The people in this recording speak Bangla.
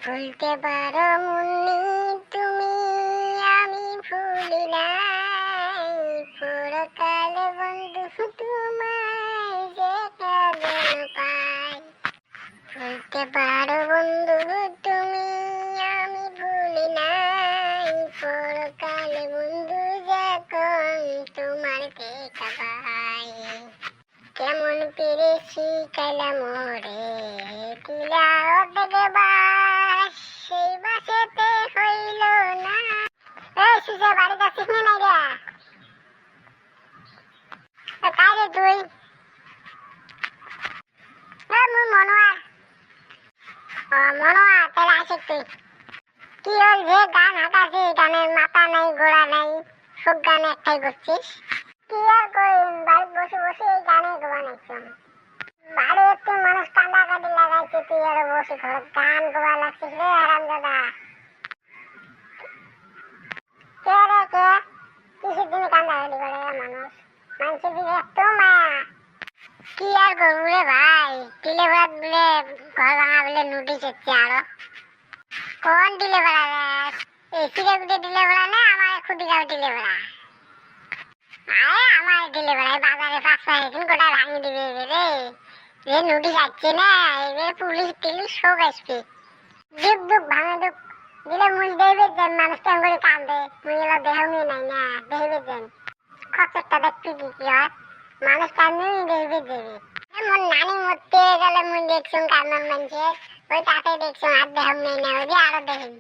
ভুলতে পারো মুন্নি তুমি, আমি ভুলি নাই। পরকাল বন্ধু তোমায় যে কাঁদন পাই। ভুলতে পারো বন্ধু তুমি, আমি ভুলি নাই। পরকাল বন্ধু যখন তোমার দেখা পাই। কেমন পেরেছি কালা মোরে দিলা অর্ধেক বাস, সেই বাসেতে হইল না। এই সুজা বাড়িতে আসিস না নাই রে? কাই রে তুই? মুই মনোয়ার। মনোয়ার তাহলে আসিস তুই। কি হল যে গান হাঁটাছি, গানের মাথা নাই গোড়া নাই, সব গানে একটাই করছিস। কি আর করিম, বাড়িতে বসে বসে এই গানে বানাইছিলাম। বাড়ি একটু মানুষ কান্দাকাটি লাগাইছে, তুই আরো বসে ঘর গান গোয়া লাগছিস রে হারামজাদা। কে রে কে? কিসের দিনে কান্দাকাটি করে মানুষ? মানুষের দিকে এত মায়া। কি আর করবো রে ভাই, টিলে বেড়াত বলে ঘর ভাঙা বলে নোটিশ হচ্ছে আরো। কোন টিলে বেড়া রে? এই সিগাগুটে টিলে বেড়া না আমার খুদিগাঁও টিলে বেড়া? আরে আমার টিলে বেড়া বাজারে 5 এখন কোটায় ভাঙি দিবে রে। যে নোটিশ আসছে না, এবার পুলিশ টিলিশ সব আসবে। দুঃখ দুঃখ ভাঙে দুঃখ দিলে মুই দেবে যেন মানুষ কেমন করে কান্দে, মুই এলা দেহমি নাই না দেবে যেন খরচটা দেখবি কি হয়, মানুষ কান্দে দেবে দেবে। এমন নানি মরতে গেলে মুই দেখছুন কান্দান মানুষের, ওই তাতে দেখছুন আর দেহম নেই না, ওই আরো দেখি।